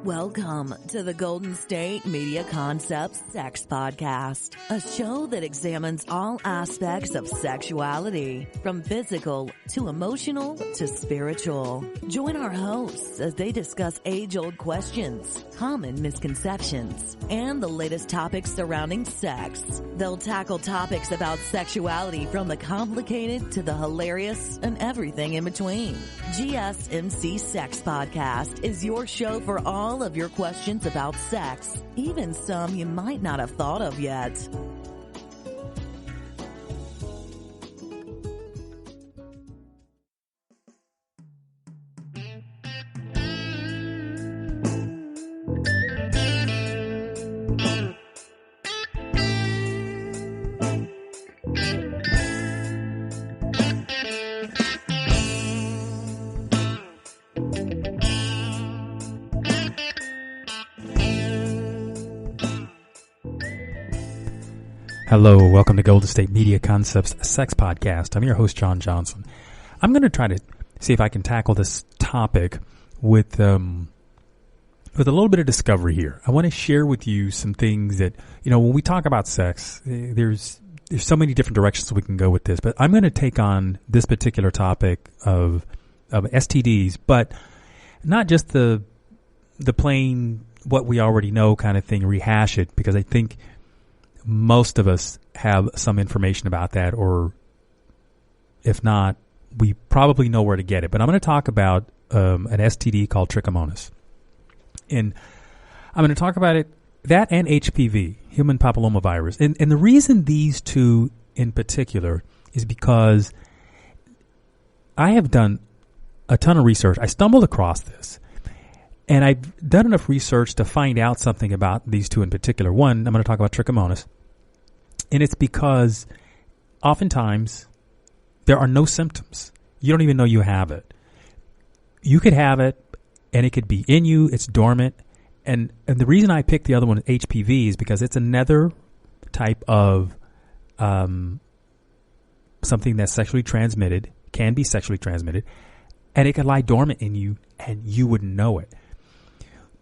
Welcome to the Golden State Media Concepts Sex Podcast, a show that examines all aspects of sexuality, from physical to emotional to spiritual. Join our hosts as they discuss age-old questions, common misconceptions, and the latest topics surrounding sex. They'll tackle topics about sexuality from the complicated to the hilarious and everything in between. GSMC Sex Podcast is your show for all of your questions about sex, even some you might not have thought of yet. Hello, welcome to Golden State Media Concepts Sex Podcast. I'm your host, John Johnson. I'm going to try to see if I can tackle this topic with a little bit of discovery here. I want to share with you some things that, when we talk about sex, there's so many different directions we can go with this, but I'm going to take on this particular topic of STDs, but not just the plain what we already know kind of thing, rehash it, because I think most of us have some information about that, or if not, we probably know where to get it. But I'm going to talk about an STD called Trichomoniasis. And I'm going to talk about it, that and HPV, human papillomavirus. And the reason these two in particular is because I have done a ton of research. I stumbled across this. And I've done enough research to find out something about these two in particular. One, I'm going to talk about Trichomoniasis. And it's because oftentimes there are no symptoms. You don't even know you have it. You could have it, and it could be in you. It's dormant. And the reason I picked the other one, HPV, is because it's another type of something that's sexually transmitted, can be sexually transmitted, and it could lie dormant in you, and you wouldn't know it.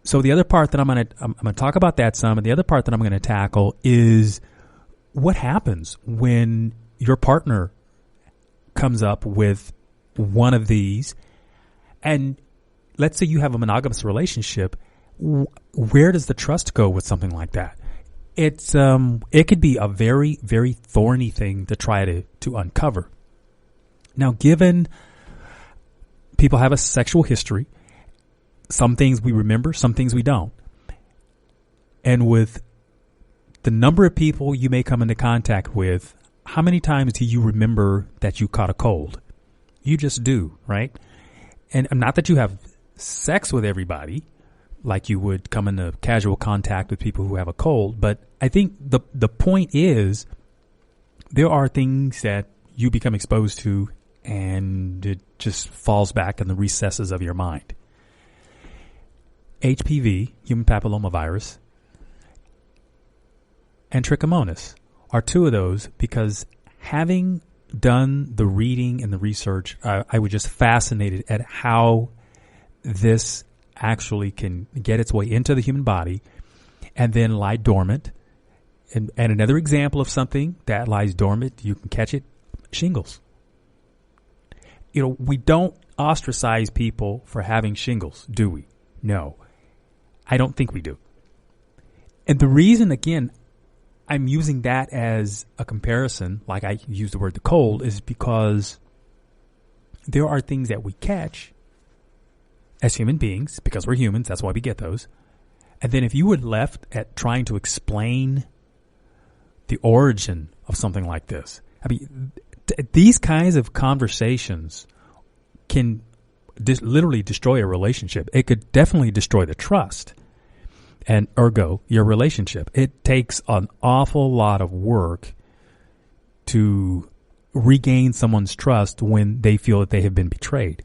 So the other part that I'm going to talk about that some, and the other part that I'm going to tackle is what happens when your partner comes up with one of these, and let's say you have a monogamous relationship. Where does the trust go with something like that? It could be a very, very thorny thing to try to uncover. Now, given people have a sexual history, some things we remember, some things we don't. And with the number of people you may come into contact with, how many times do you remember that you caught a cold? You just do, right? And not that you have sex with everybody like you would come into casual contact with people who have a cold, but I think the point is there are things that you become exposed to and it just falls back in the recesses of your mind. HPV, human papillomavirus, and Trichomoniasis are two of those because having done the reading and the research, I was just fascinated at how this actually can get its way into the human body and then lie dormant. And another example of something that lies dormant, you can catch it, shingles. We don't ostracize people for having shingles, do we? No. I don't think we do. And the reason, again, I'm using that as a comparison, like I use the word the cold, is because there are things that we catch as human beings, because we're humans, that's why we get those. And then if you were left at trying to explain the origin of something like this, these kinds of conversations can literally destroy a relationship. It could definitely destroy the trust and ergo your relationship. It takes an awful lot of work to regain someone's trust when they feel that they have been betrayed.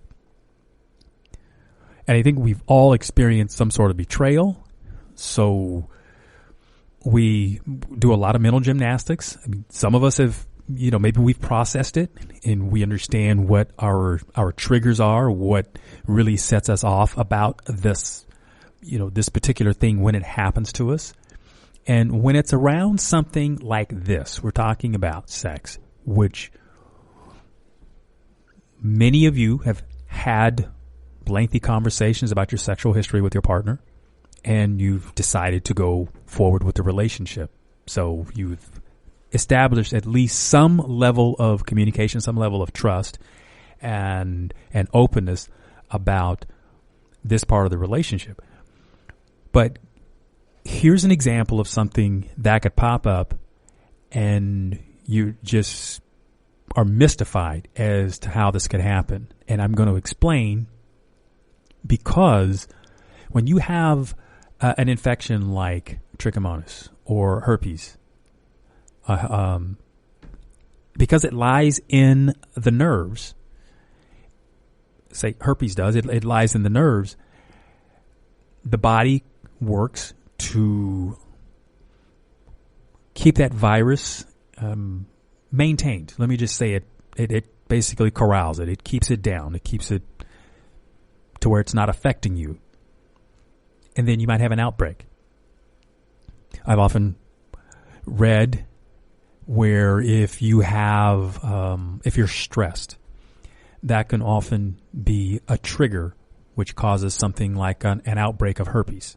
And I think we've all experienced some sort of betrayal. So we do a lot of mental gymnastics. Some of us have, maybe we've processed it and we understand what our triggers are, what really sets us off about this, this particular thing when it happens to us. And when it's around something like this, we're talking about sex, which many of you have had lengthy conversations about your sexual history with your partner, and you've decided to go forward with the relationship. So you've established at least some level of communication, some level of trust and openness about this part of the relationship. But here's an example of something that could pop up and you just are mystified as to how this could happen. And I'm going to explain, because when you have an infection like Trichomoniasis or herpes, because it lies in the nerves, say herpes does, it lies in the nerves, the body works to keep that virus maintained. Let me just say it basically corrals it. It keeps it down. It keeps it to where it's not affecting you. And then you might have an outbreak. I've often read where if you have, if you're stressed, that can often be a trigger which causes something like an outbreak of herpes.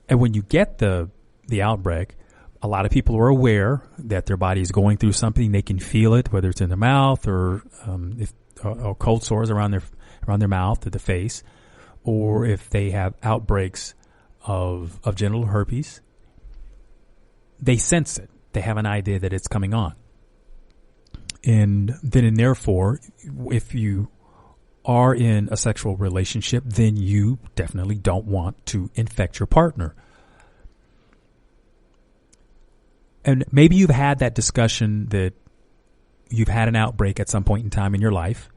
And when you get the outbreak, a lot of people are aware that their body is going through something. They can feel it, whether it's in their mouth or or cold sores around their mouth or the face, or if they have outbreaks of genital herpes. They sense it. They have an idea that it's coming on. And then and therefore, if you are in a sexual relationship, then you definitely don't want to infect your partner. And maybe you've had that discussion that you've had an outbreak at some point in time in your life.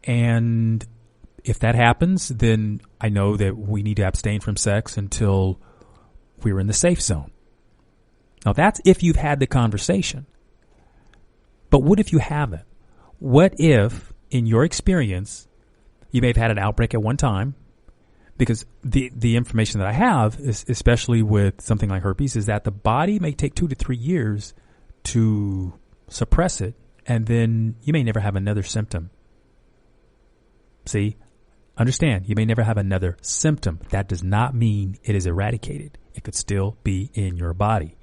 And if that happens, then I know that we need to abstain from sex until we're in the safe zone. Now, that's if you've had the conversation. But what if you haven't? What if, in your experience, you may have had an outbreak at one time? Because the information that I have, is, especially with something like herpes, is that the body may take 2 to 3 years to suppress it, and then you may never have another symptom. See? Understand, you may never have another symptom. That does not mean it is eradicated. It could still be in your body.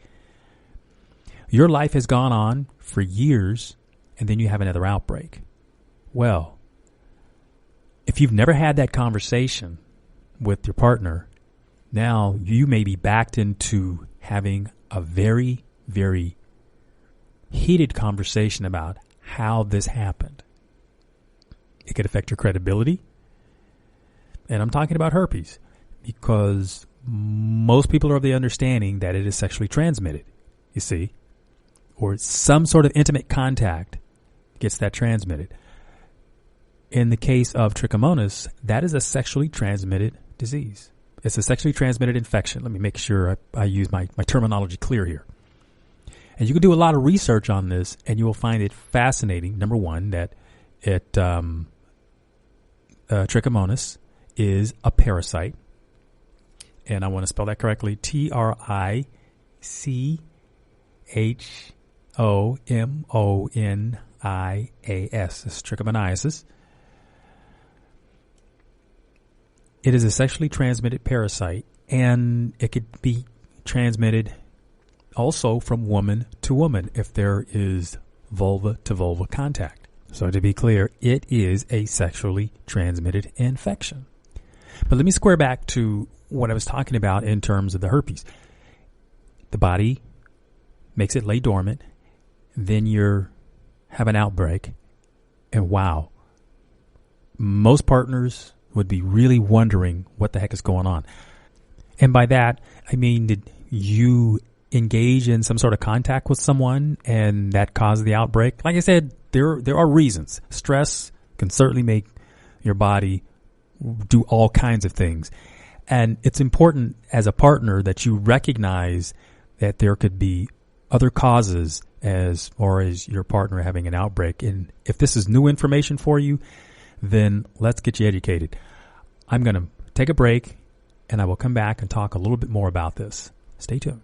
Your life has gone on for years, and then you have another outbreak. Well, if you've never had that conversation with your partner, now you may be backed into having a very, very heated conversation about how this happened. It could affect your credibility. And I'm talking about herpes because most people are of the understanding that it is sexually transmitted, you see, or some sort of intimate contact gets that transmitted. In the case of Trichomoniasis, that is a sexually transmitted disease. It's a sexually transmitted infection. Let me make sure I use my terminology clear here. And you can do a lot of research on this, and you will find it fascinating. Number one, that Trichomoniasis is a parasite. And I want to spell that correctly. Trichomoniasis. It's Trichomoniasis. It is a sexually transmitted parasite, and it could be transmitted also from woman to woman if there is vulva to vulva contact. So to be clear, it is a sexually transmitted infection. But let me square back to what I was talking about in terms of the herpes. The body makes it lay dormant, then you have an outbreak, and wow, most partners would be really wondering what the heck is going on. And by that, I mean, did you engage in some sort of contact with someone and that caused the outbreak? Like I said, there are reasons. Stress can certainly make your body do all kinds of things. And it's important as a partner that you recognize that there could be other causes as far as your partner having an outbreak. And if this is new information for you, then let's get you educated. I'm going to take a break, and I will come back and talk a little bit more about this. Stay tuned.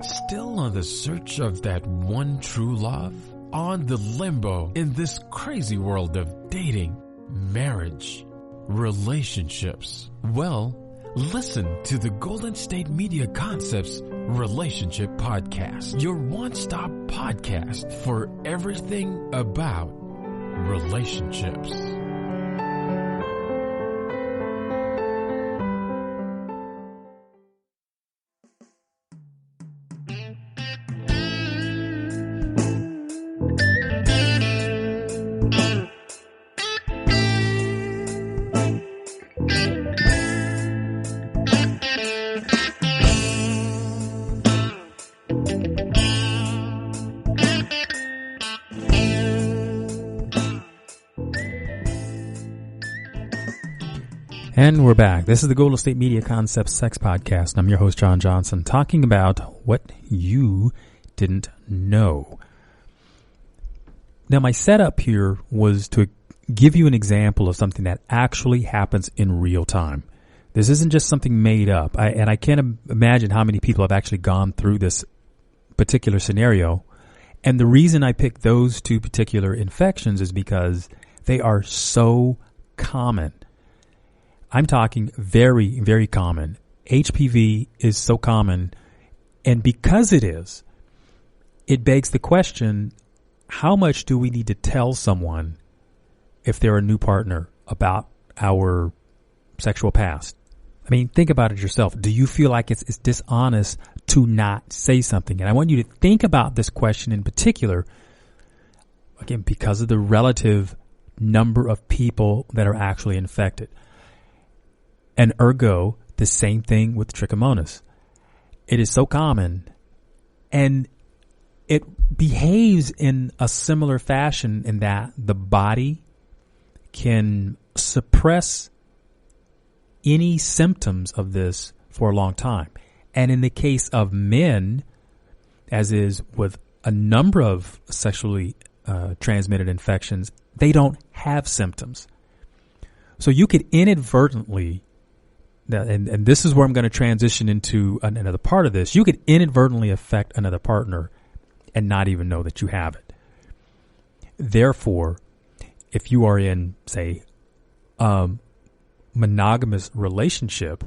Still on the search of that one true love? On the limbo in this crazy world of dating, marriage, relationships? Well, listen to the Golden State Media Concepts Relationship Podcast, your one-stop podcast for everything about relationships. And we're back. This is the Golden State Media Concepts Sex Podcast. I'm your host, John Johnson, talking about what you didn't know. Now, my setup here was to give you an example of something that actually happens in real time. This isn't just something made up. I can't imagine how many people have actually gone through this particular scenario. And the reason I picked those two particular infections is because they are so common. I'm talking very, very common. HPV is so common. And because it is, it begs the question, how much do we need to tell someone if they're a new partner about our sexual past? I mean, think about it yourself. Do you feel like it's dishonest to not say something? And I want you to think about this question in particular, again, because of the relative number of people that are actually infected. And ergo, the same thing with Trichomoniasis. It is so common, and it behaves in a similar fashion in that the body can suppress any symptoms of this for a long time. And in the case of men, as is with a number of sexually transmitted infections, they don't have symptoms. So you could inadvertently, and this is where I'm going to transition into another part of this, you could inadvertently affect another partner and not even know that you have it. Therefore, if you are in, say, monogamous relationship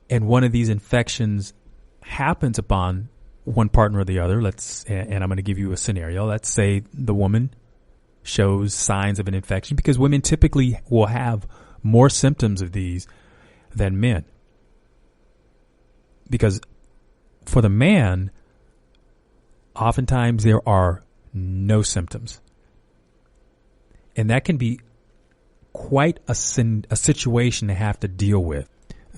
and one of these infections happens upon one partner or the other, and I'm going to give you a scenario. Let's say the woman shows signs of an infection, because women typically will have more symptoms of these than men. Because for the man, oftentimes there are no symptoms. And that can be quite a situation to have to deal with.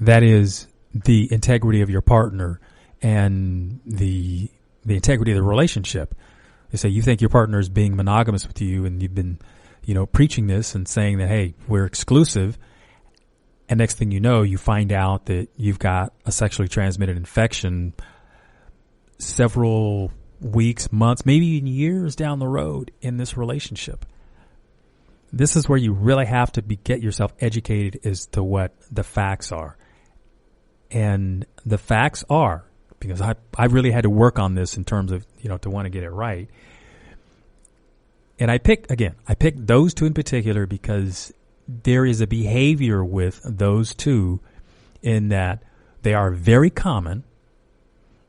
That is the integrity of your partner and the integrity of the relationship. They say you think your partner is being monogamous with you, and you've been, preaching this and saying that, hey, we're exclusive. And next thing you know, you find out that you've got a sexually transmitted infection several weeks, months, maybe even years down the road in this relationship. This is where you really have to get yourself educated as to what the facts are. And the facts are, because I really had to work on this in terms of, to want to get it right. And I picked those two in particular because there is a behavior with those two in that they are very common.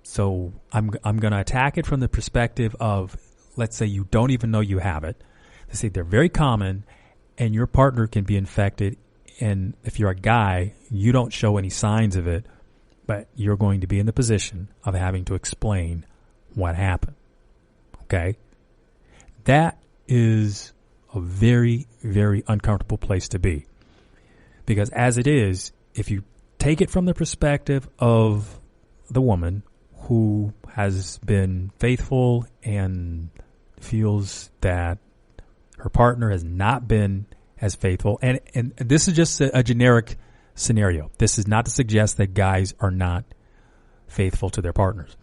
So I'm going to attack it from the perspective of, let's say you don't even know you have it. They say they're very common, and your partner can be infected. And if you're a guy, you don't show any signs of it, but you're going to be in the position of having to explain what happened. Okay? That is a very, very uncomfortable place to be. Because as it is, if you take it from the perspective of the woman who has been faithful and feels that her partner has not been as faithful, and this is just a generic scenario. This is not to suggest that guys are not faithful to their partners.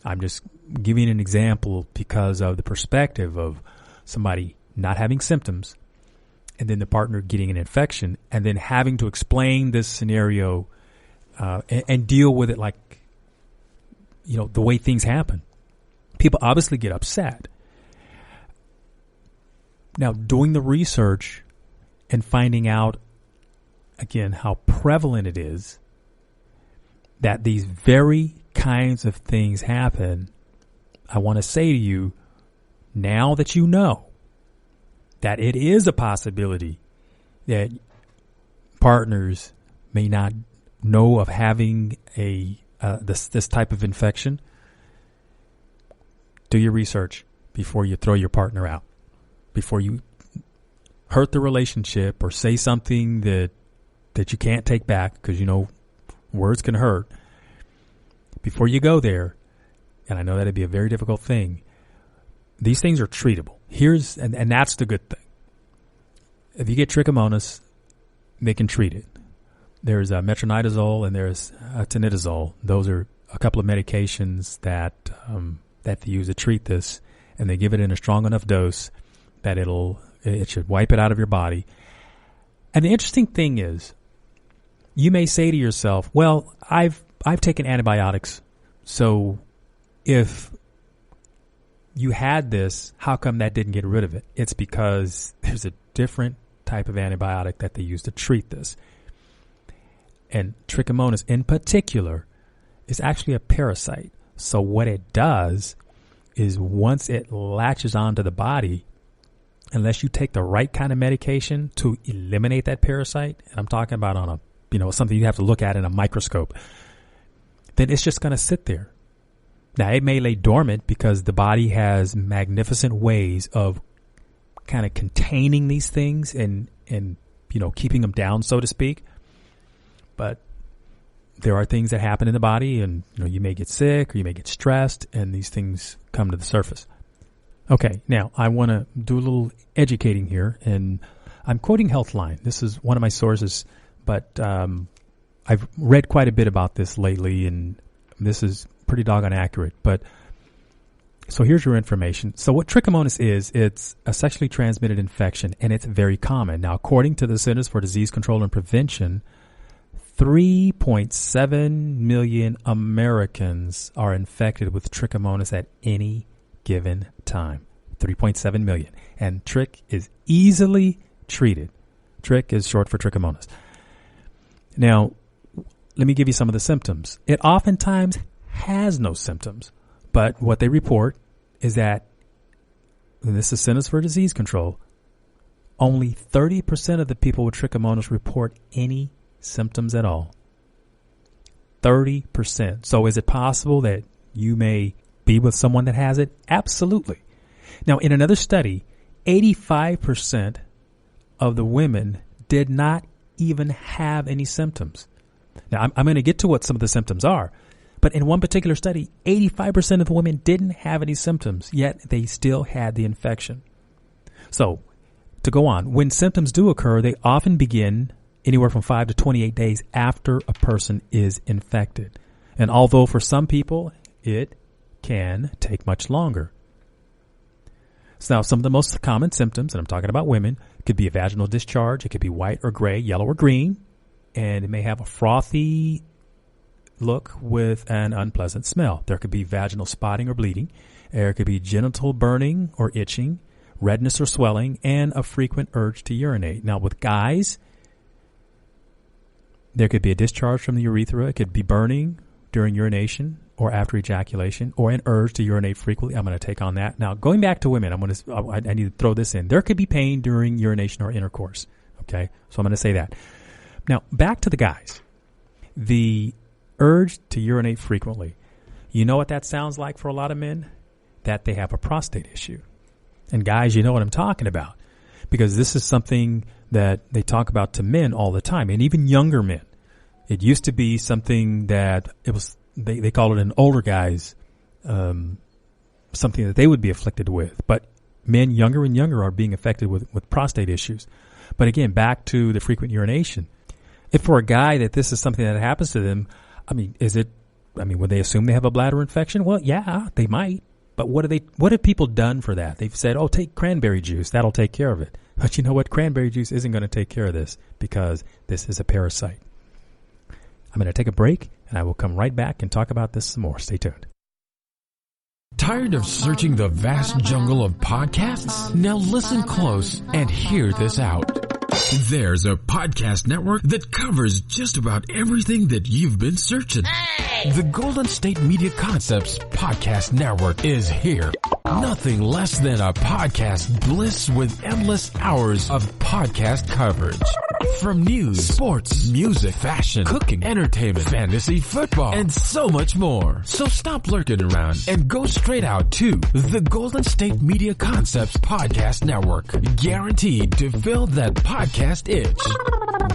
I'm just giving an example because of the perspective of somebody not having symptoms and then the partner getting an infection, and then having to explain this scenario and deal with it like, the way things happen. People obviously get upset. Now, doing the research and finding out, again, how prevalent it is that these very kinds of things happen, I want to say to you, now that you know that it is a possibility that partners may not know of having this type of infection, do your research before you throw your partner out, before you hurt the relationship or say something that you can't take back, because words can hurt. Before you go there, and I know that'd be a very difficult thing, these things are treatable. And that's the good thing. If you get trichomonas, they can treat it. There's metronidazole and there's tinidazole. Those are a couple of medications that they use to treat this, and they give it in a strong enough dose that it should wipe it out of your body. And the interesting thing is, you may say to yourself, well, I've taken antibiotics, so if you had this, how come that didn't get rid of it? It's because there's a different type of antibiotic that they use to treat this. And Trichomonas in particular is actually a parasite. So what it does is once it latches onto the body, unless you take the right kind of medication to eliminate that parasite, and I'm talking about on something you have to look at in a microscope, then it's just going to sit there. Now, it may lay dormant because the body has magnificent ways of kind of containing these things and keeping them down, so to speak. But there are things that happen in the body, and you may get sick or you may get stressed, and these things come to the surface. Okay, now I want to do a little educating here, and I'm quoting Healthline. This is one of my sources, but I've read quite a bit about this lately, and this is pretty doggone accurate. But so here's your information. So what Trichomonas is, it's a sexually transmitted infection, and it's very common. Now, according to the Centers for Disease Control and Prevention, 3.7 million Americans are infected with Trichomonas at any given time. 3.7 million. And Trich is easily treated. Trich is short for Trichomonas. Now, let me give you some of the symptoms. It oftentimes has no symptoms, but what they report is that, and this is Centers for Disease Control, only 30% of the people with Trichomonas report any symptoms at all. 30%. So is it possible that you may be with someone that has it? Absolutely. Now, in another study, 85% of the women did not even have any symptoms. Now, I'm going to get to what some of the symptoms are, but in one particular study, 85% of the women didn't have any symptoms, yet they still had the infection. So, to go on, when symptoms do occur, they often begin anywhere from 5 to 28 days after a person is infected. And although for some people it can take much longer. So now some of the most common symptoms, and I'm talking about women, could be a vaginal discharge. It could be white or gray, yellow or green, and it may have a frothy look with an unpleasant smell. There could be vaginal spotting or bleeding. There could be genital burning or itching, redness or swelling, and a frequent urge to urinate. Now with guys, there could be a discharge from the urethra. It could be burning during urination or after ejaculation, or an urge to urinate frequently. I'm going to take on that. Now, going back to women, I need to throw this in. There could be pain during urination or intercourse. Okay, so I'm going to say that. Now, back to the guys. The urge to urinate frequently. You know what that sounds like for a lot of men? That they have a prostate issue. And guys, you know what I'm talking about, because this is something that they talk about to men all the time, and even younger men. It used to be something that they call it an older guys, something that they would be afflicted with. But men younger and younger are being affected with prostate issues. But again, back to the frequent urination. If for a guy that this is something that happens to them, would they assume they have a bladder infection? Well, yeah, they might. But what have people done for that? They've said, oh, take cranberry juice. That'll take care of it. But you know what? Cranberry juice isn't going to take care of this because this is a parasite. I'm going to take a break, and I will come right back and talk about this some more. Stay tuned. Tired of searching the vast jungle of podcasts? Now listen close and hear this out. There's a podcast network that covers just about everything that you've been searching. Hey! The Golden State Media Concepts Podcast Network is here. Nothing less than a podcast bliss with endless hours of podcast coverage. From news, sports, music, fashion, cooking, entertainment, fantasy, football, and so much more. So stop lurking around and go straight out to the Golden State Media Concepts Podcast Network. Guaranteed to fill that podcast itch.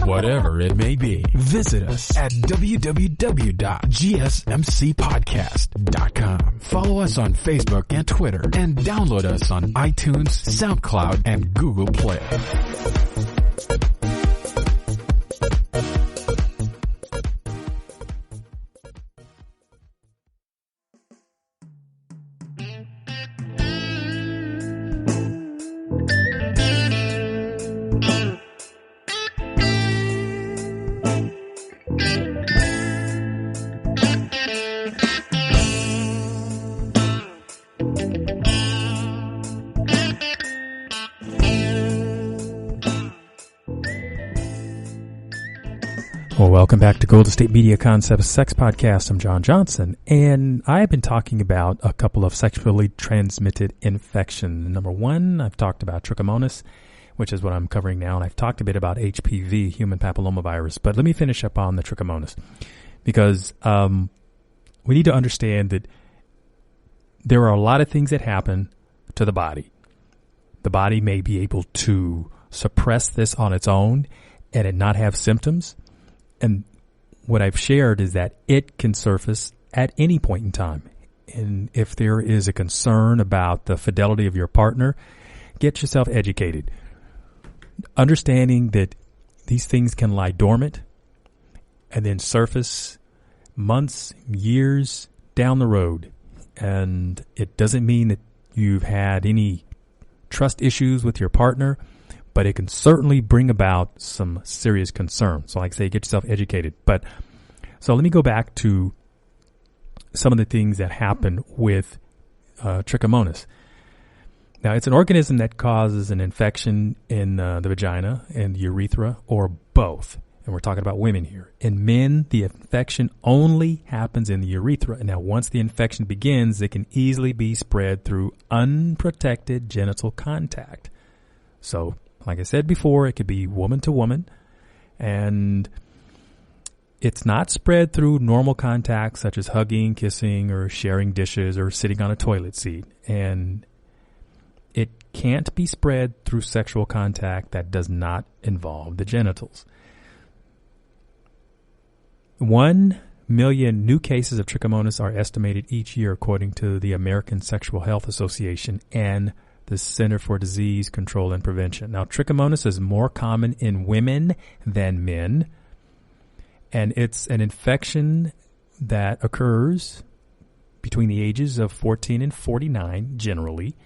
Whatever it may be. Visit us at www.gsmcpodcast.com. Follow us on Facebook and Twitter and download us on iTunes, SoundCloud, and Google Play. Well, welcome back to Golden State Media Concepts Sex Podcast. I'm John Johnson, and I've been talking about a couple of sexually transmitted infections. Number one, I've talked about Trichomoniasis, which is what I'm covering now, and I've talked a bit about HPV, human papillomavirus. But let me finish up on the Trichomoniasis, because we need to understand that there are a lot of things that happen to the body. The body may be able to suppress this on its own and it not have symptoms. And what I've shared is that it can surface at any point in time. And if there is a concern about the fidelity of your partner, get yourself educated. Understanding that these things can lie dormant and then surface months, years down the road. And it doesn't mean that you've had any trust issues with your partner, but it can certainly bring about some serious concern. So like I say, get yourself educated. But so let me go back to some of the things that happen with Trichomoniasis. Now, it's an organism that causes an infection in the vagina and the urethra, or both. And we're talking about women here. In men, the infection only happens in the urethra. Now, once the infection begins, it can easily be spread through unprotected genital contact. So, like I said before, it could be woman to woman, and it's not spread through normal contact such as hugging, kissing, or sharing dishes, or sitting on a toilet seat. And it can't be spread through sexual contact that does not involve the genitals. 1 million new cases of Trichomoniasis are estimated each year, according to the American Sexual Health Association and the Center for Disease Control and Prevention. Now, Trichomoniasis is more common in women than men, and it's an infection that occurs between the ages of 14 and 49 generally.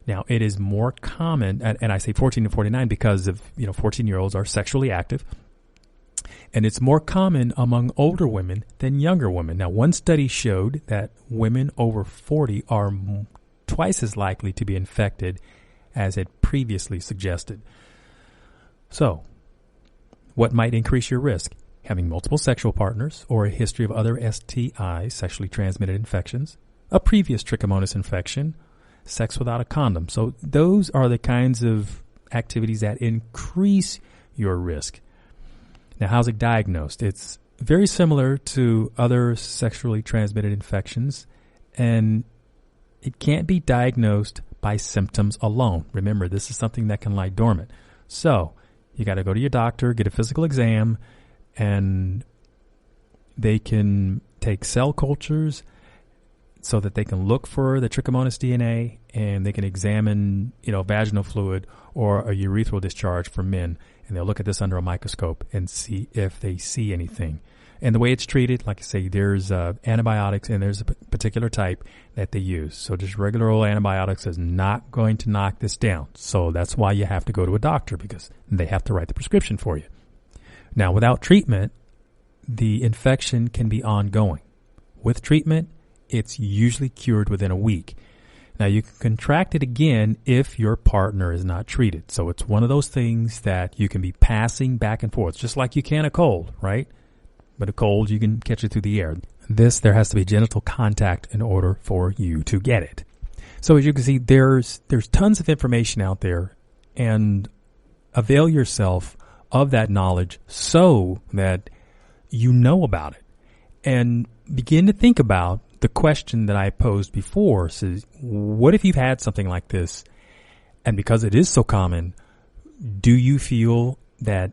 Now, it is more common, and I say 14 to 49 because of, 14-year-olds are sexually active, and it's more common among older women than younger women. Now, one study showed that women over 40 are twice as likely to be infected as had previously suggested. So, what might increase your risk? Having multiple sexual partners or a history of other STIs, sexually transmitted infections, a previous Trichomoniasis infection, sex without a condom. So those are the kinds of activities that increase your risk. Now, how's it diagnosed? It's very similar to other sexually transmitted infections, and it can't be diagnosed by symptoms alone. Remember, this is something that can lie dormant. So you got to go to your doctor, get a physical exam, and they can take cell cultures so that they can look for the Trichomoniasis DNA, and they can examine, vaginal fluid or a urethral discharge for men. and they'll look at this under a microscope and see if they see anything. And the way it's treated, like I say, there's antibiotics, and there's a particular type that they use. So just regular old antibiotics is not going to knock this down. So that's why you have to go to a doctor, because they have to write the prescription for you. Now, without treatment, the infection can be ongoing. With treatment, it's usually cured within a week. Now, you can contract it again if your partner is not treated. So it's one of those things that you can be passing back and forth, just like you can a cold, right? But a cold, you can catch it through the air. There has to be genital contact in order for you to get it. So as you can see, there's tons of information out there, and avail yourself of that knowledge so that you know about it. And begin to think about the question that I posed before. Says, what if you've had something like this, and because it is so common, do you feel that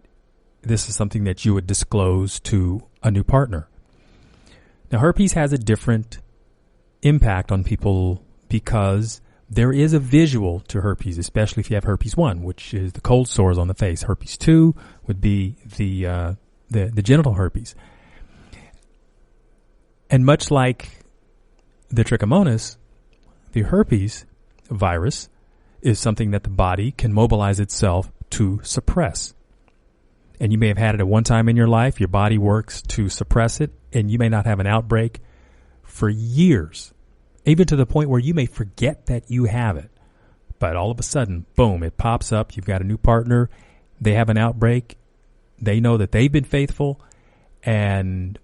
this is something that you would disclose to a new partner? Now, herpes has a different impact on people because there is a visual to herpes, especially if you have herpes 1, which is the cold sores on the face. Herpes 2 would be the genital herpes. And much like the trichomonas, the herpes virus is something that the body can mobilize itself to suppress. And you may have had it at one time in your life. Your body works to suppress it, and you may not have an outbreak for years, even to the point where you may forget that you have it. But all of a sudden, boom, it pops up. You've got a new partner. They have an outbreak. They know that they've been faithful, and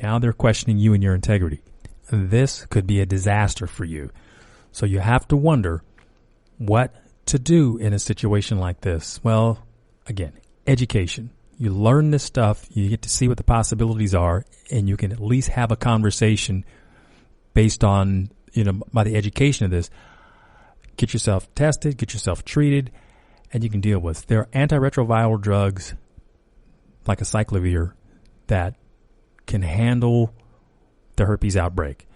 now they're questioning you and your integrity. This could be a disaster for you. So you have to wonder what to do in a situation like this. Well, again, education. You learn this stuff, you get to see what the possibilities are, and you can at least have a conversation based on, by the education of this. Get yourself tested, get yourself treated, and you can deal with. There are antiretroviral drugs like a cyclovir that can handle the herpes outbreak.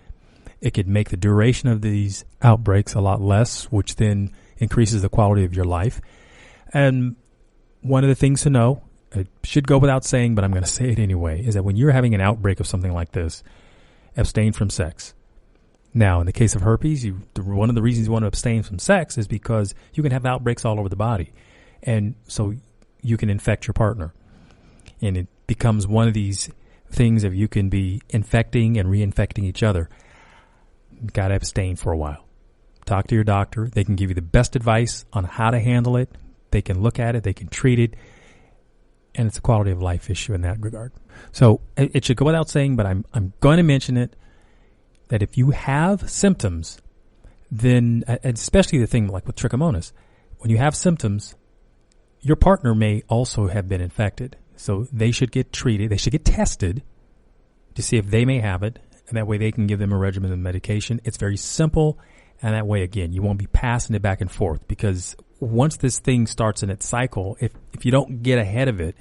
It could make the duration of these outbreaks a lot less, which then increases the quality of your life. And one of the things to know, it should go without saying, but I'm going to say it anyway, is that when you're having an outbreak of something like this, abstain from sex. Now, in the case of herpes, one of the reasons you want to abstain from sex is because you can have outbreaks all over the body. And so you can infect your partner. And it becomes one of these things of you can be infecting and reinfecting each other. You've got to abstain for a while. Talk to your doctor. They can give you the best advice on how to handle it. They can look at it. They can treat it. And it's a quality of life issue in that regard. So it should go without saying, but I'm going to mention it, that if you have symptoms, then, especially the thing like with trichomonas, when you have symptoms, your partner may also have been infected. So they should get treated. They should get tested to see if they may have it. And that way they can give them a regimen of medication. It's very simple. And that way, again, you won't be passing it back and forth, because once this thing starts in its cycle, if you don't get ahead of it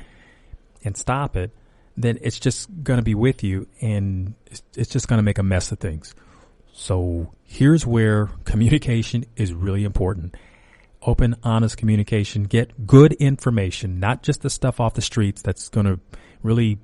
and stop it, then it's just going to be with you, and it's just going to make a mess of things. So here's where communication is really important. Open, honest communication. Get good information, not just the stuff off the streets that's going to really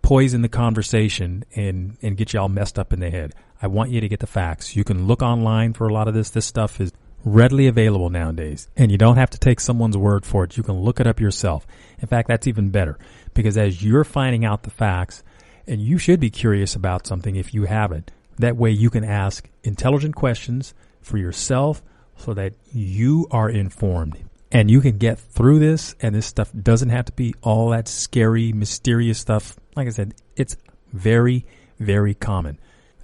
poison the conversation and get you all messed up in the head. I want you to get the facts. You can look online for a lot of this. This stuff is readily available nowadays, and you don't have to take someone's word for it. You can look it up yourself. In fact, that's even better, because as you're finding out the facts, and you should be curious about something if you haven't, that way you can ask intelligent questions for yourself so that you are informed and you can get through this. And this stuff doesn't have to be all that scary, mysterious stuff. Like I said, it's very, very common.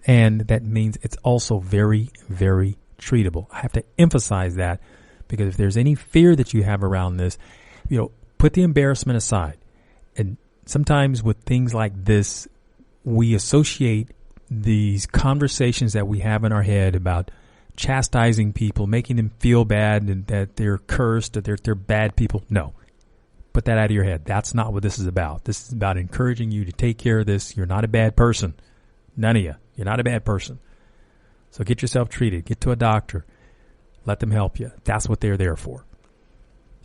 And that means it's also very, very treatable. I have to emphasize that, because if there's any fear that you have around this, put the embarrassment aside. And sometimes with things like this, we associate these conversations that we have in our head about chastising people, making them feel bad and that they're cursed, that they're bad people. No. Put that out of your head. That's not what this is about. This is about encouraging you to take care of this. You're not a bad person. None of you. You're not a bad person. So get yourself treated. Get to a doctor. Let them help you. That's what they're there for.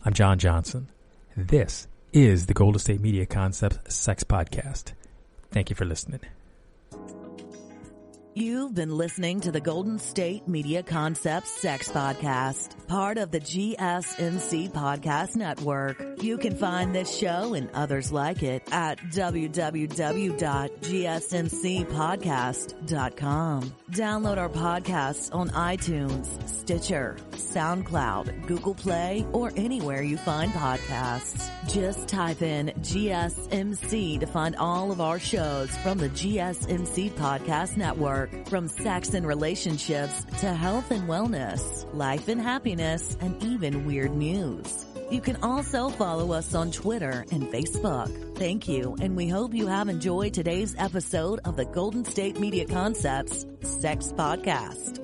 I'm John Johnson. This is the Golden State Media Concepts Sex Podcast. Thank you for listening. You've been listening to the Golden State Media Concepts Sex Podcast, part of the GSMC Podcast Network. You can find this show and others like it at www.gsmcpodcast.com. Download our podcasts on iTunes, Stitcher, SoundCloud, Google Play, or anywhere you find podcasts. Just type in GSMC to find all of our shows from the GSMC Podcast Network. From sex and relationships to health and wellness, life and happiness, and even weird news. You can also follow us on Twitter and Facebook. Thank you, and we hope you have enjoyed today's episode of the Golden State Media Concepts Sex Podcast.